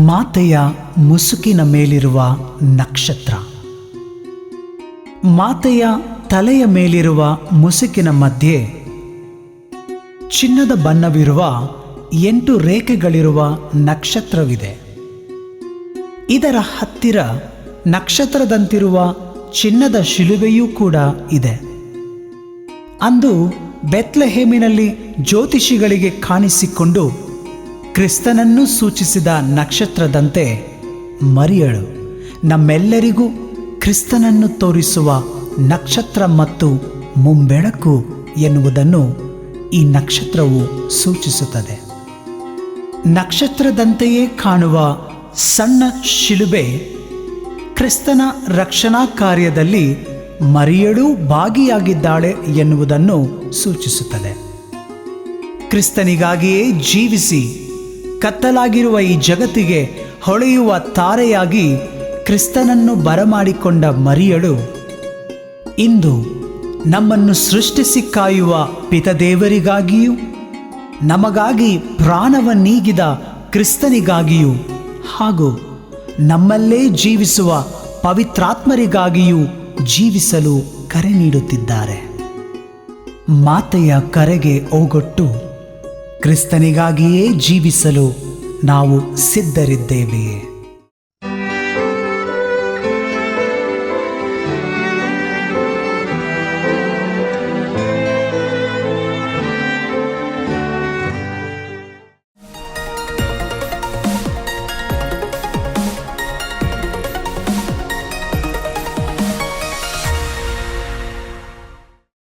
ಮಾತೆಯ ಮುಸುಕಿನ ಮೇಲಿರುವ ನಕ್ಷತ್ರ. ಮಾತೆಯ ತಲೆಯ ಮೇಲಿರುವ ಮುಸುಕಿನ ಮಧ್ಯೆ ಚಿನ್ನದ ಬಣ್ಣವಿರುವ 8 ರೇಖೆಗಳಿರುವ ನಕ್ಷತ್ರವಿದೆ. ಇದರ ಹತ್ತಿರ ನಕ್ಷತ್ರದಂತಿರುವ ಚಿನ್ನದ ಶಿಲುಬೆಯೂ ಕೂಡ ಇದೆ. ಅಂದು ಬೆತ್ಲೆಹೇಮಿನಲ್ಲಿ ಜ್ಯೋತಿಷಿಗಳಿಗೆ ಕಾಣಿಸಿಕೊಂಡು ಕ್ರಿಸ್ತನನ್ನು ಸೂಚಿಸಿದ ನಕ್ಷತ್ರದಂತೆ ಮರಿಯಳು ನಮ್ಮೆಲ್ಲರಿಗೂ ಕ್ರಿಸ್ತನನ್ನು ತೋರಿಸುವ ನಕ್ಷತ್ರ ಮತ್ತು ಮುಂಬೆಳಕು ಎನ್ನುವುದನ್ನು ಈ ನಕ್ಷತ್ರವು ಸೂಚಿಸುತ್ತದೆ. ನಕ್ಷತ್ರದಂತೆಯೇ ಕಾಣುವ ಸಣ್ಣ ಶಿಲುಬೆ ಕ್ರಿಸ್ತನ ರಕ್ಷಣಾ ಕಾರ್ಯದಲ್ಲಿ ಮರಿಯಳು ಭಾಗಿಯಾಗಿದ್ದಾಳೆ ಎನ್ನುವುದನ್ನು ಸೂಚಿಸುತ್ತದೆ. ಕ್ರಿಸ್ತನಿಗಾಗಿಯೇ ಜೀವಿಸಿ ಕತ್ತಲಾಗಿರುವ ಈ ಜಗತ್ತಿಗೆ ಹೊಳೆಯುವ ತಾರೆಯಾಗಿ ಕ್ರಿಸ್ತನನ್ನು ಬರಮಾಡಿಕೊಂಡ ಮರಿಯಳು ಇಂದು ನಮ್ಮನ್ನು ಸೃಷ್ಟಿಸಿ ಕಾಯುವ ಪಿತದೇವರಿಗಾಗಿಯೂ ನಮಗಾಗಿ ಪ್ರಾಣವನ್ನೀಗಿದ ಕ್ರಿಸ್ತನಿಗಾಗಿಯೂ ಹಾಗೂ ನಮ್ಮಲ್ಲೇ ಜೀವಿಸುವ ಪವಿತ್ರಾತ್ಮರಿಗಾಗಿಯೂ ಜೀವಿಸಲು ಕರೆ ನೀಡುತ್ತಿದ್ದಾರೆ. ಮಾತೆಯ ಕರೆಗೆ ಓಗೊಟ್ಟು ಕ್ರಿಸ್ತನಿಗಾಗಿಯೇ ಜೀವಿಸಲು ನಾವು ಸಿದ್ಧರಿದ್ದೇವೆಯೇ?